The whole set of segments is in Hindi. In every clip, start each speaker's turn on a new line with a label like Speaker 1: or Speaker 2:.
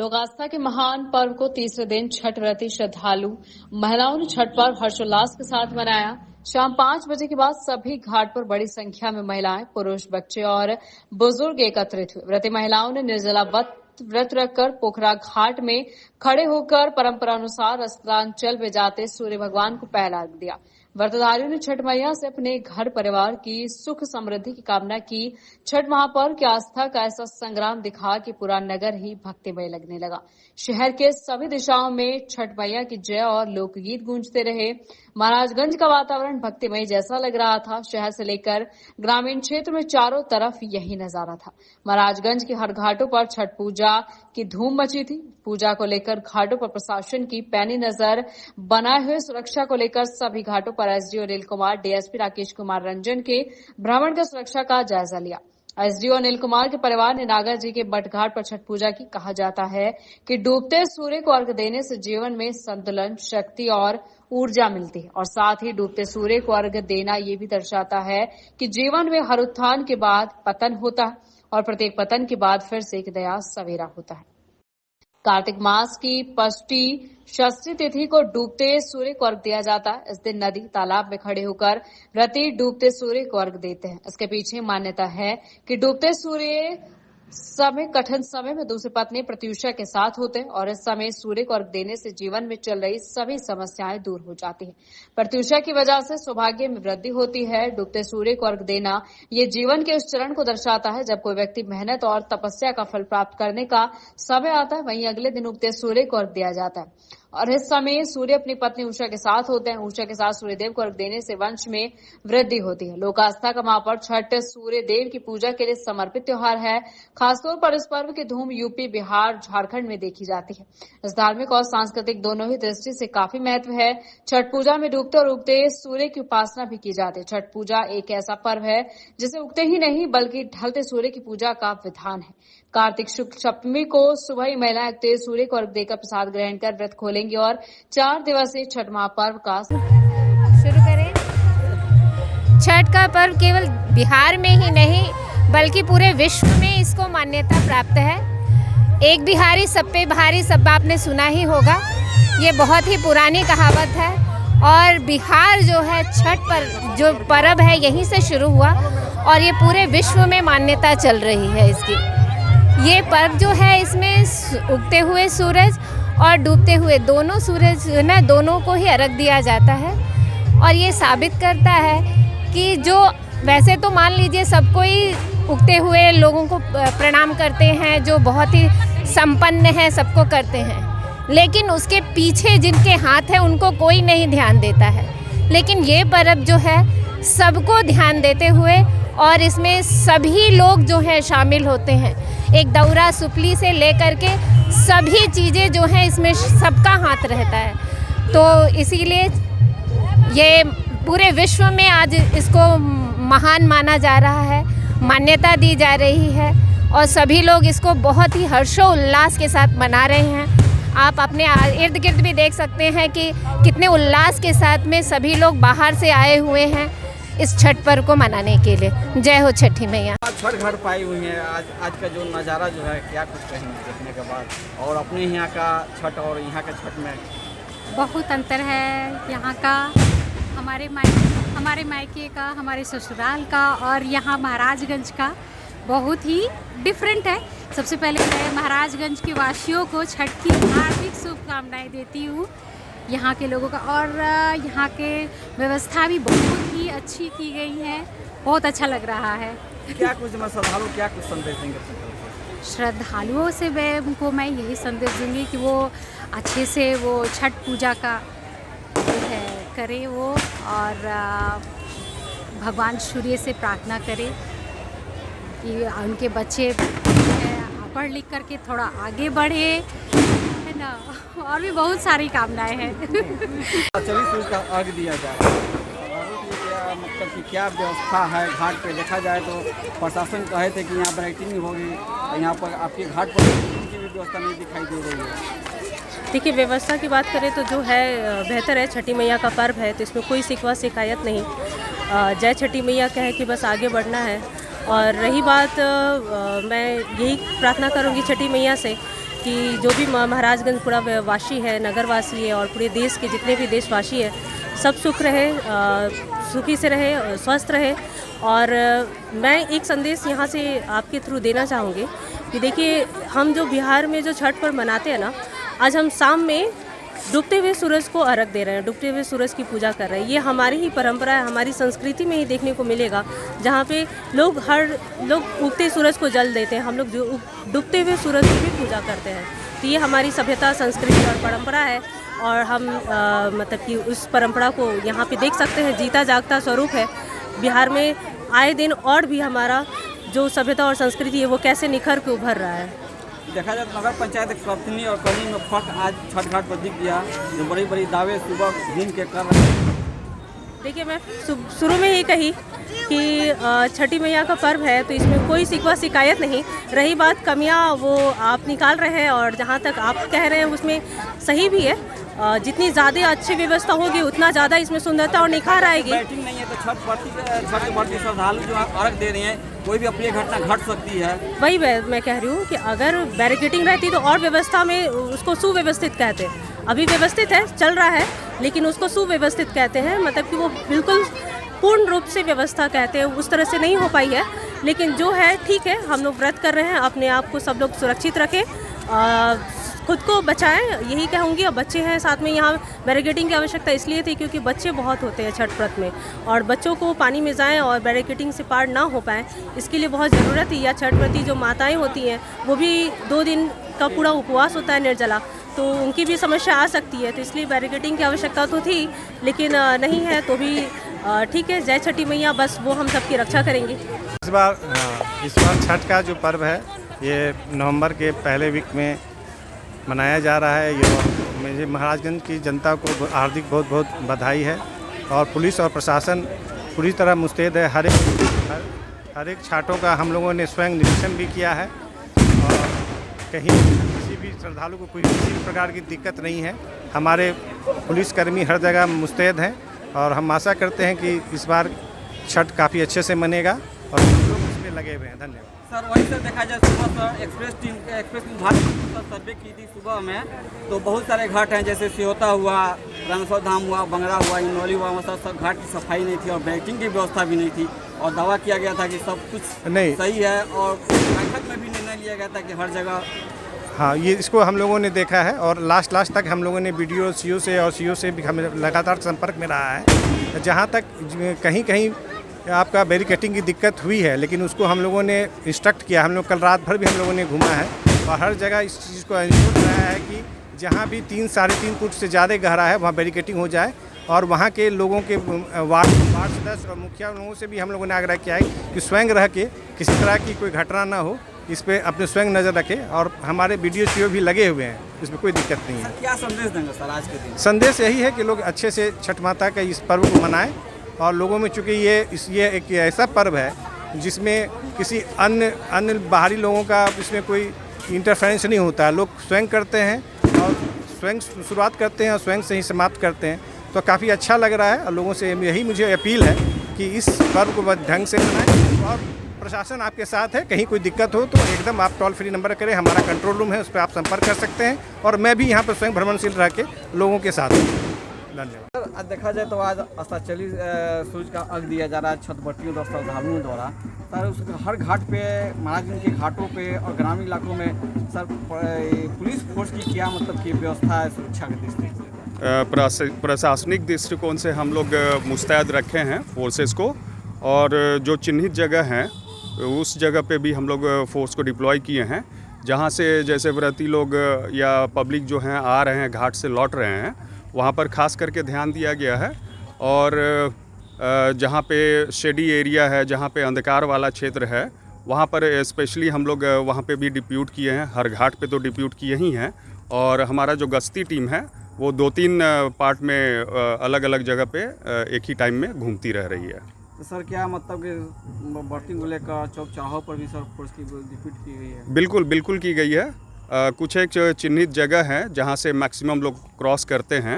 Speaker 1: लोक आस्था के महान पर्व को तीसरे दिन छठ व्रती श्रद्धालु महिलाओं ने छठ पर्व हर्षोल्लास के साथ मनाया। शाम 5 बजे के बाद सभी घाट पर बड़ी संख्या में महिलाएं, पुरुष, बच्चे और बुजुर्ग एकत्रित हुए। व्रती महिलाओं ने निर्जला व्रत रखकर पोखरा घाट में खड़े होकर परंपरा अनुसार अस्तांचल में जाते सूर्य भगवान को पहला अर्घ्य दिया। व्रतधारियों ने छठ मैया से अपने घर परिवार की सुख समृद्धि की कामना की। छठ महापर्व की आस्था का ऐसा संग्राम दिखा कि पूरा नगर ही भक्तिमय लगने लगा। शहर के सभी दिशाओं में छठ मैया की जय और लोकगीत गूंजते रहे। महाराजगंज का वातावरण भक्तिमय जैसा लग रहा था। शहर से लेकर ग्रामीण क्षेत्र में चारों तरफ यही नजारा था। महाराजगंज के हर घाटों पर छठ पूजा की धूम मची थी। पूजा को लेकर घाटों पर प्रशासन की पैनी नजर बनाए हुए। सुरक्षा को लेकर सभी घाटों पर एसडीओ अनिल कुमार, डीएसपी राकेश कुमार रंजन के भ्रमण कर सुरक्षा का जायजा लिया। एसडीओ अनिल कुमार के परिवार ने नागा जी के बट घाट पर छठ पूजा की। कहा जाता है कि डूबते सूर्य को अर्घ्य देने से जीवन में संतुलन, शक्ति और ऊर्जा मिलती है और साथ ही डूबते सूर्य को अर्घ्य देना ये भी दर्शाता है कि जीवन में हर उत्थान के बाद पतन होता है और प्रत्येक पतन के बाद फिर से एक नया सवेरा होता है। कार्तिक मास की पष्टी षष्ठी तिथि को डूबते सूर्य को अर्घ्य दिया जाता है। इस दिन नदी, तालाब में खड़े होकर व्रती डूबते सूर्य को अर्घ्य देते हैं। इसके पीछे मान्यता है कि डूबते सूर्य समय कठिन समय में दूसरी पत्नी प्रत्युषा के साथ होते हैं और इस समय सूर्य को अर्घ्य देने से जीवन में चल रही सभी समस्याएं दूर हो जाती हैं। प्रत्युषा की वजह से सौभाग्य में वृद्धि होती है। डूबते सूर्य को अर्घ्य देना ये जीवन के उस चरण को दर्शाता है जब कोई व्यक्ति मेहनत और तपस्या का फल प्राप्त करने का समय आता है। वहीं अगले दिन उगते सूर्य को अर्घ्य दिया जाता है और इस समय सूर्य अपनी पत्नी उषा के साथ होते हैं। उषा के साथ सूर्यदेव को अर्घ्य देने से वंश में वृद्धि होती है। लोक आस्था का महापर्व छठ सूर्य देव की पूजा के लिए समर्पित त्योहार है। खासतौर पर इस पर्व की धूम यूपी, बिहार, झारखंड में देखी जाती है। इस धार्मिक और सांस्कृतिक दोनों ही दृष्टि से काफी महत्व है। छठ पूजा में डूबते और उगते सूर्य की उपासना भी की जाती है। छठ पूजा एक ऐसा पर्व है जिसे उगते ही नहीं बल्कि ढलते सूर्य की पूजा का विधान है। कार्तिक शुक्ल सप्तमी को सुबह ही महिलाएं उगते सूर्य को अर्घ्य देकर प्रसाद ग्रहण कर व्रत खोलेंगी और 4 दिवसीय छठ महापर्व का
Speaker 2: शुरू करें। छठ का पर्व केवल बिहार में ही नहीं बल्कि पूरे विश्व में इसको मान्यता प्राप्त है। एक बिहारी सब पे भारी, सब आपने सुना ही होगा। ये बहुत ही पुरानी कहावत है और बिहार जो है छठ पर जो पर्व है यहीं से शुरू हुआ और ये पूरे विश्व में मान्यता चल रही है इसकी। ये पर्व जो है इसमें उगते हुए सूरज और डूबते हुए दोनों सूरज ना दोनों को ही अर्घ्य दिया जाता है और ये साबित करता है कि जो वैसे तो मान लीजिए सबको ही उगते हुए लोगों को प्रणाम करते हैं, जो बहुत ही संपन्न है सबको करते हैं, लेकिन उसके पीछे जिनके हाथ है उनको कोई नहीं ध्यान देता है। लेकिन ये पर्व जो है सबको ध्यान देते हुए और इसमें सभी लोग जो है शामिल होते हैं। एक दौरा सुपली से लेकर के सभी चीज़ें जो हैं इसमें सबका हाथ रहता है। तो इसीलिए ये पूरे विश्व में आज इसको महान माना जा रहा है, मान्यता दी जा रही है और सभी लोग इसको बहुत ही हर्षोल्लास के साथ मना रहे हैं। आप अपने इर्द गिर्द भी देख सकते हैं कि कितने उल्लास के साथ में सभी लोग बाहर से आए हुए हैं इस छठ पर्व को मनाने के लिए। जय हो छठी मैया।
Speaker 3: छठ घाट पाई हुई है। आज का जो नज़ारा जो है क्या कुछ कहेंगे देखने के बाद, और अपने यहाँ का छठ और यहाँ के छठ में
Speaker 4: बहुत अंतर है। यहाँ का हमारे मायके का, हमारे ससुराल का और यहाँ महाराजगंज का बहुत ही डिफरेंट है। सबसे पहले मैं महाराजगंज के वासियों को छठ की हार्दिक शुभकामनाएं देती हूँ यहाँ के लोगों का। और यहाँ के व्यवस्था भी बहुत ही अच्छी की गई है, बहुत अच्छा लग रहा है।
Speaker 3: क्या कुछ श्रद्धालु क्या कुछ संदेश देंगे?
Speaker 4: श्रद्धालुओं से मैं यही संदेश दूंगी कि वो अच्छे से वो छठ पूजा का करे वो और भगवान सूर्य से प्रार्थना करे कि उनके बच्चे पढ़ लिख करके थोड़ा आगे बढ़े, है ना। और भी बहुत सारी कामनाएं हैं।
Speaker 3: चलिए सूर्य का अर्घ्य दिया जाए, मतलब कि क्या व्यवस्था है घाट पे? देखा जाए तो प्रशासन कहे थे कि यहाँ पर लाइटिंग होगी, यहाँ पर आपके घाट पर लाइटिंग की भी व्यवस्था नहीं दिखाई दे रही है।
Speaker 5: देखिए, व्यवस्था की बात करें तो जो है बेहतर है। छठी मैया का पर्व है तो इसमें कोई शिकवा शिकायत नहीं। जय छठी मैया कहे कि बस आगे बढ़ना है। और रही बात मैं यही प्रार्थना करूँगी छठी मैया से कि जो भी महाराजगंज पूरा वासी है, नगरवासी है और पूरे देश के जितने भी देशवासी है, सब सुख रहे, सुखी से रहे, स्वस्थ रहे। और मैं एक संदेश यहाँ से आपके थ्रू देना चाहूँगी कि देखिए, हम जो बिहार में जो छठ पर्व मनाते हैं ना, आज हम शाम में डूबते हुए सूरज को अर्घ दे रहे हैं, डूबते हुए सूरज की पूजा कर रहे हैं। ये हमारी ही परंपरा है, हमारी संस्कृति में ही देखने को मिलेगा, जहाँ पे लोग उगते सूरज को जल देते हैं, हम लोग जो डूबते हुए सूरज की भी पूजा करते हैं। तो ये हमारी सभ्यता, संस्कृति और परंपरा है और हम मतलब कि उस परंपरा को यहाँ पे देख सकते हैं, जीता जागता स्वरूप है। बिहार में आए दिन और भी हमारा जो सभ्यता और संस्कृति है वो कैसे निखर के उभर रहा है।
Speaker 3: देखा जाए तो नगर पंचायत कथनी और करनी में फर्क आज छठ घाट पर दिख गया, जो बड़ी बड़ी दावे सुबह घूम के कर रहे हैं।
Speaker 5: देखिए, मैं शुरू में ही कही कि छठी मैया का पर्व है तो इसमें कोई शिकवा शिकायत नहीं। रही बात कमियां, वो आप निकाल रहे हैं और जहां तक आप कह रहे हैं उसमें सही भी है। जितनी ज़्यादा अच्छी व्यवस्था होगी उतना ज़्यादा इसमें सुंदरता और निखार आएगी।
Speaker 3: बैटिंग नहीं है तो छठ वर्ती श्रद्धालु जो अर्घ दे रहे हैं, कोई भी अप्रिय घटना घट सकती है।
Speaker 5: वही मैं कह रही हूँ कि अगर बैरिकेडिंग रहती तो और व्यवस्था में उसको सुव्यवस्थित कहते हैं। अभी व्यवस्थित है, चल रहा है, लेकिन उसको सुव्यवस्थित कहते हैं, मतलब कि वो बिल्कुल पूर्ण रूप से व्यवस्था कहते हैं, उस तरह से नहीं हो पाई है। लेकिन जो है ठीक है, हम लोग व्रत कर रहे हैं, अपने आप को सब लोग सुरक्षित रखें, खुद को बचाएं, यही कहूँगी। और बच्चे हैं साथ में, यहाँ बैरिकेडिंग की आवश्यकता इसलिए थी क्योंकि बच्चे बहुत होते हैं छठ व्रत में, और बच्चों को पानी में जाएं और बैरिकेडिंग से पार ना हो पाएँ, इसके लिए बहुत ज़रूरत है। या छठ व्रती जो माताएं होती हैं वो भी 2 दिन का पूरा उपवास होता है निर्जला, तो उनकी भी समस्या आ सकती है, तो इसलिए बैरिकेडिंग की आवश्यकता तो थी, लेकिन नहीं है तो भी ठीक है। जय छठी मैया, बस वो हम सबकी रक्षा करेंगे।
Speaker 6: इस बार छठ का जो पर्व है ये नवंबर के पहले वीक में मनाया जा रहा है। ये मुझे महाराजगंज की जनता को हार्दिक बहुत बहुत बधाई है। और पुलिस और प्रशासन पूरी तरह मुस्तैद है। हर एक छाटों का हम लोगों ने स्वयं निरीक्षण भी किया है और कहीं किसी भी श्रद्धालु को कोई किसी भी प्रकार की दिक्कत नहीं है। हमारे पुलिसकर्मी हर जगह मुस्तैद हैं और हम आशा करते हैं कि इस बार छठ काफ़ी अच्छे से मनेगा और लोग इसमें लगे हुए हैं। धन्यवाद
Speaker 3: सर। वहीं से देखा जाए, सुबह सर एक्सप्रेस टीम विभाग सर्वे की थी सुबह में, तो बहुत सारे घाट हैं, जैसे सिहोता हुआ, रामेश्वर धाम हुआ, बंगरा हुआ, इंदौली हुआ, वहाँ सब घाट की सफाई नहीं थी और बैटिंग की व्यवस्था भी नहीं थी, और दावा किया गया था कि सब कुछ नहीं सही है, और बैठक में भी निर्णय लिया गया था कि हर जगह।
Speaker 6: हाँ, ये इसको हम लोगों ने देखा है और लास्ट तक हम लोगों ने वीडियो सीओ से और सीओ से भी हमें लगातार संपर्क में रहा है। जहाँ तक कहीं आपका बैरिकेडिंग की दिक्कत हुई है, लेकिन उसको हम लोगों ने इंस्ट्रक्ट किया। हम लोग कल रात भर भी हम लोगों ने घूमा है और हर जगह इस चीज़ को इंश्योर रहा है कि जहाँ भी 3-3.5 फुट से ज़्यादा गहरा है वहाँ बैरिकेडिंग हो जाए। और वहाँ के लोगों के वार्ड सदस्य और मुखिया लोगों से भी हम लोगों ने आग्रह किया है कि स्वयं रह के किसी तरह की कोई घटना ना हो, इस पे अपने स्वयं नज़र रखें। और हमारे वीडियो सीओ भी लगे हुए हैं, इसमें कोई दिक्कत नहीं है।
Speaker 3: क्या संदेश देंगे सर आज के दिन?
Speaker 6: संदेश यही है कि लोग अच्छे से छठ माता का इस पर्व को मनाएं और लोगों में, चूँकि ये एक ऐसा पर्व है जिसमें किसी अन्य बाहरी लोगों का इसमें कोई इंटरफेरेंस नहीं होता है। लोग स्वयं करते हैं और स्वयं शुरुआत करते हैं और स्वयं से ही समाप्त करते हैं, तो काफ़ी अच्छा लग रहा है। और लोगों से यही मुझे अपील है कि इस पर्व को ढंग से मनाएं और प्रशासन आपके साथ है। कहीं कोई दिक्कत हो तो एकदम आप टोल फ्री नंबर करें, हमारा कंट्रोल रूम है, उस पर आप संपर्क कर सकते हैं। और मैं भी यहाँ पर स्वयं भ्रमणशील रह के लोगों के साथ हूँ। धन्यवाद।
Speaker 3: आज देखा जाए तो आज अस्ताचली सूरज का अर्घ दिया जा रहा है छठ वर्तियों और श्रद्धालुओं द्वारा। सर, हर घाट पे, महाराजगंज के घाटों पे और ग्रामीण इलाकों में सर पुलिस फोर्स की क्या मतलब की व्यवस्था है सुरक्षा के दृष्टि से?
Speaker 7: प्रशासनिक दृष्टिकोण से हम लोग मुस्तैद रखे हैं फोर्सेस को, और जो चिन्हित जगह हैं उस जगह पे भी हम लोग फोर्स को डिप्लॉय किए हैं, जहाँ से जैसे व्रती लोग या पब्लिक जो हैं आ रहे हैं घाट से लौट रहे हैं, वहाँ पर खास करके ध्यान दिया गया है। और जहाँ पे शेडी एरिया है, जहाँ पे अंधकार वाला क्षेत्र है, वहाँ पर स्पेशली हम लोग वहाँ पे भी डिप्यूट किए हैं। हर घाट पे तो डिप्यूट किए ही हैं, और हमारा जो गश्ती टीम है वो 2-3 पार्ट में अलग अलग जगह पे एक ही टाइम में घूमती रह रही है।
Speaker 3: तो सर क्या मतलब कि वर्तिंग को लेकर चौक चौराहों पर भी सर फोर्स की डिप्यूट की गई है?
Speaker 7: बिल्कुल की गई है। कुछ एक चिन्हित जगह है जहाँ से मैक्सिमम लोग क्रॉस करते हैं,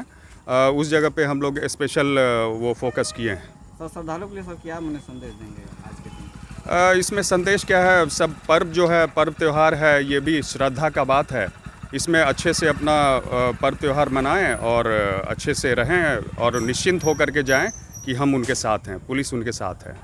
Speaker 7: उस जगह पे हम लोग स्पेशल वो फोकस किए हैं।
Speaker 3: सर, श्रद्धालुओं के लिए सर क्या मैंने संदेश देंगे आज के दिन?
Speaker 7: इसमें संदेश क्या है, सब पर्व जो है, पर्व त्यौहार है, ये भी श्रद्धा का बात है। इसमें अच्छे से अपना पर्व त्यौहार मनाएं और अच्छे से रहें और निश्चिंत होकर के जाएं कि हम उनके साथ हैं, पुलिस उनके साथ है।